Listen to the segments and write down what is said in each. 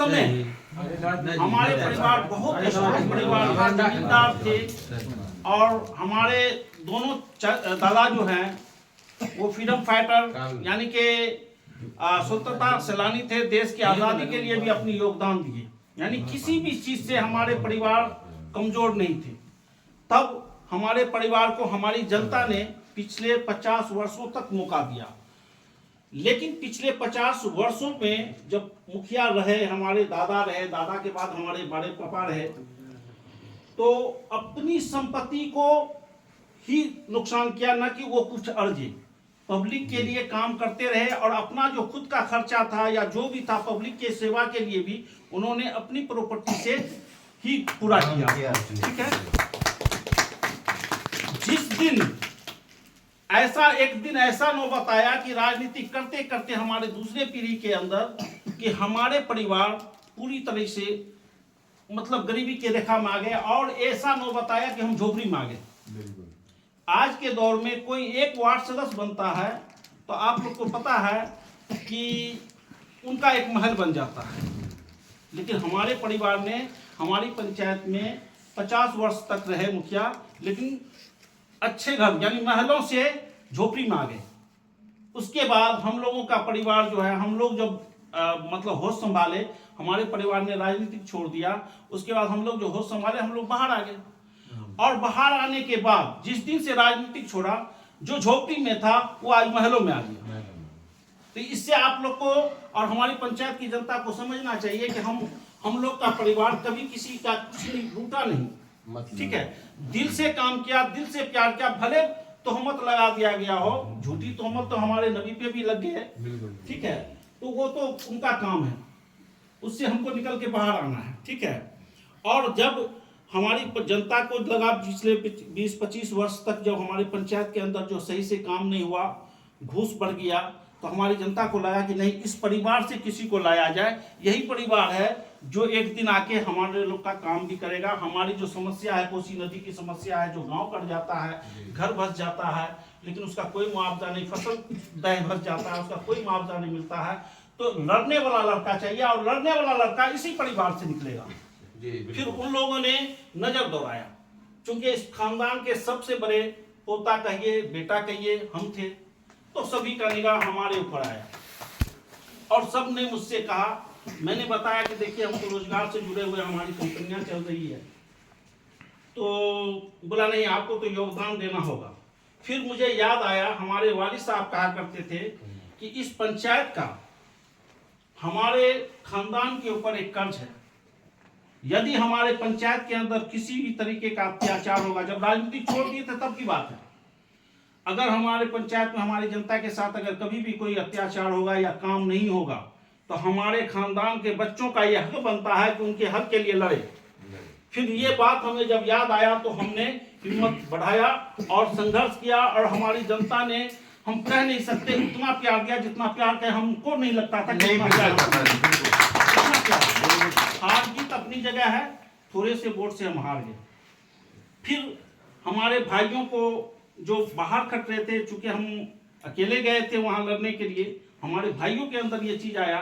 समय हमारे परिवार बहुत स्ट्रॉन्ग परिवार था, जमींदार थे और हमारे दोनों दादा जो हैं वो फ्रीडम फाइटर यानी कि स्वतंत्रता सेनानी थे, देश की आज़ादी के लिए भी अपनी योगदान दिए, यानी किसी भी चीज़ से हमारे परिवार कमज़ोर नहीं थे। तब हमारे परिवार को हमारी जनता ने पिछले 50 वर्षों तक मौका दिया, लेकिन पिछले 50 वर्षों में जब मुखिया रहे, हमारे दादा रहे, दादा के बाद हमारे बड़े पापा रहे, तो अपनी संपत्ति को ही नुकसान किया, ना कि वो कुछ अर्जे। पब्लिक के लिए काम करते रहे और अपना जो खुद का खर्चा था या जो भी था पब्लिक के सेवा के लिए भी उन्होंने अपनी प्रॉपर्टी से ही पूरा किया। ठीक है, जिस दिन एक दिन ऐसा नौबत आया कि राजनीति करते करते हमारे दूसरे पीढ़ी के अंदर कि हमारे परिवार पूरी तरह से मतलब गरीबी की रेखा में आ गए और ऐसा नौबत आया कि हम झोपड़ी में आ गए। आज के दौर में कोई एक वार्ड सदस्य बनता है तो आप लोग को पता है कि उनका एक महल बन जाता है, लेकिन हमारे परिवार ने हमारी पंचायत में 50 वर्ष तक रहे मुखिया, लेकिन अच्छे घर यानी महलों से झोपड़ी में आ गए। उसके बाद हम लोगों का परिवार जो है, हम लोग जब मतलब होश संभाले, हमारे परिवार ने राजनीति छोड़ दिया, उसके बाद हम लोग जो होश संभाले हम लोग बाहर आ गए। और बाहर आने के बाद जिस दिन से राजनीतिक छोड़ा, जो झोपड़ी में था वो आज महलों में आ गया। तो इससे आप लोग को और हमारी पंचायत की जनता को समझना चाहिए कि हम लोग का परिवार कभी किसी का कुछ नहीं लूटा नहीं। ठीक है, दिल से काम किया, दिल से प्यार किया, भले तोहमत लगा दिया गया हो, झूठी तोहमत तो हमारे नबी पे भी लग गए। ठीक है, तो वो तो उनका काम है, उससे हमको निकल के बाहर आना है। ठीक है, और जब हमारी जनता को लगा पिछले 20-25 वर्ष तक जब हमारी पंचायत के अंदर जो सही से काम नहीं हुआ, घूस बढ़ गया, तो हमारी जनता को लगा कि नहीं, इस परिवार से किसी को लाया जाए। यही परिवार है जो एक दिन आके हमारे लोग का काम भी करेगा। हमारी जो समस्या है, कोसी नदी की समस्या है, जो गांव कट जाता है, घर बस जाता है, लेकिन उसका कोई मुआवजा नहीं, फसल दह भस जाता है, उसका कोई मुआवजा नहीं मिलता है। तो लड़ने वाला लड़का चाहिए और लड़ने वाला लड़का इसी परिवार से निकलेगा। फिर उन लोगों ने नजर दौड़ाया, क्योंकि इस खानदान के सबसे बड़े पोता कहिए, बेटा कहिए, हम थे, तो सभी का निगाह हमारे ऊपर आया और सब ने मुझसे कहा, मैंने बताया कि देखिए हम तो रोजगार से जुड़े हुए, हमारी कंपनियां चल रही है, तो बोला नहीं आपको तो योगदान देना होगा। फिर मुझे याद आया, हमारे वालिद साहब कहा करते थे कि इस पंचायत का हमारे खानदान के ऊपर एक कर्ज है। यदि हमारे पंचायत के अंदर किसी भी तरीके का अत्याचार होगा, जब राजनीति छोड़ दिए थे तब की बात है, अगर हमारे पंचायत में हमारी जनता के साथ अगर कभी भी कोई अत्याचार होगा या काम नहीं होगा, तो हमारे खानदान के बच्चों का यह हक बनता है कि उनके हक के लिए लड़े। फिर ये बात हमें जब याद आया तो हमने हिम्मत बढ़ाया और संघर्ष किया, और हमारी जनता ने, हम कह नहीं सकते उतना प्यार दिया जितना प्यार कहे, हमको नहीं लगता था कि हार जीत अपनी जगह है, थोड़े से वोट से हम हार गए। फिर हमारे भाइयों को जो बाहर खट रहे थे, चूंकि हम अकेले गए थे वहां लड़ने के लिए, हमारे भाइयों के अंदर ये चीज आया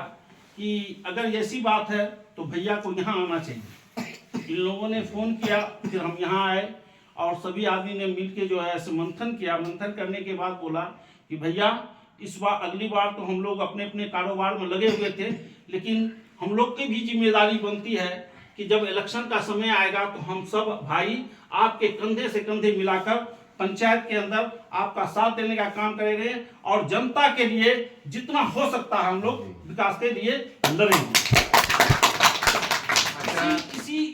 कि अगर ऐसी बात है तो भैया को यहाँ आना चाहिए। इन लोगों ने फोन किया, फिर हम यहाँ आए और सभी आदमी ने मिलके जो है ऐसे मंथन किया। मंथन करने के बाद बोला कि भैया इस बार, अगली बार तो हम लोग अपने अपने कारोबार में लगे हुए थे, लेकिन हम लोग की भी जिम्मेदारी बनती है कि जब इलेक्शन का समय आएगा तो हम सब भाई आपके कंधे से कंधे मिलाकर पंचायत के अंदर आपका साथ देने का काम करेंगे और जनता के लिए जितना हो सकता है हम लोग विकास के लिए लड़ेंगे।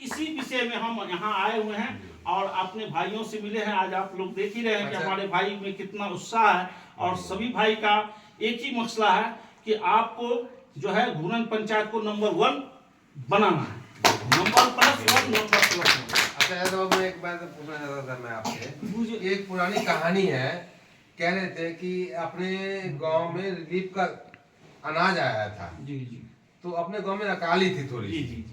इसी विषय में हम यहाँ आए हुए हैं और अपने भाइयों से मिले हैं। आज आप लोग देख ही रहे हैं कि हमारे भाई में कितना उत्साह है, और सभी भाई का एक ही मसला है कि आपको जो है घूरन पंचायत को नंबर 1 बनाना है, नंबर +1, नंबर +1। अच्छा, तो मैं एक बात पूछना चाहता था मैं आपसे, एक पुरानी कहानी है, कह रहे थे कि अपने गांव में रिलीफ का अनाज आया था। जी जी। तो अपने गांव में अकाली थी थोड़ी। जी जी।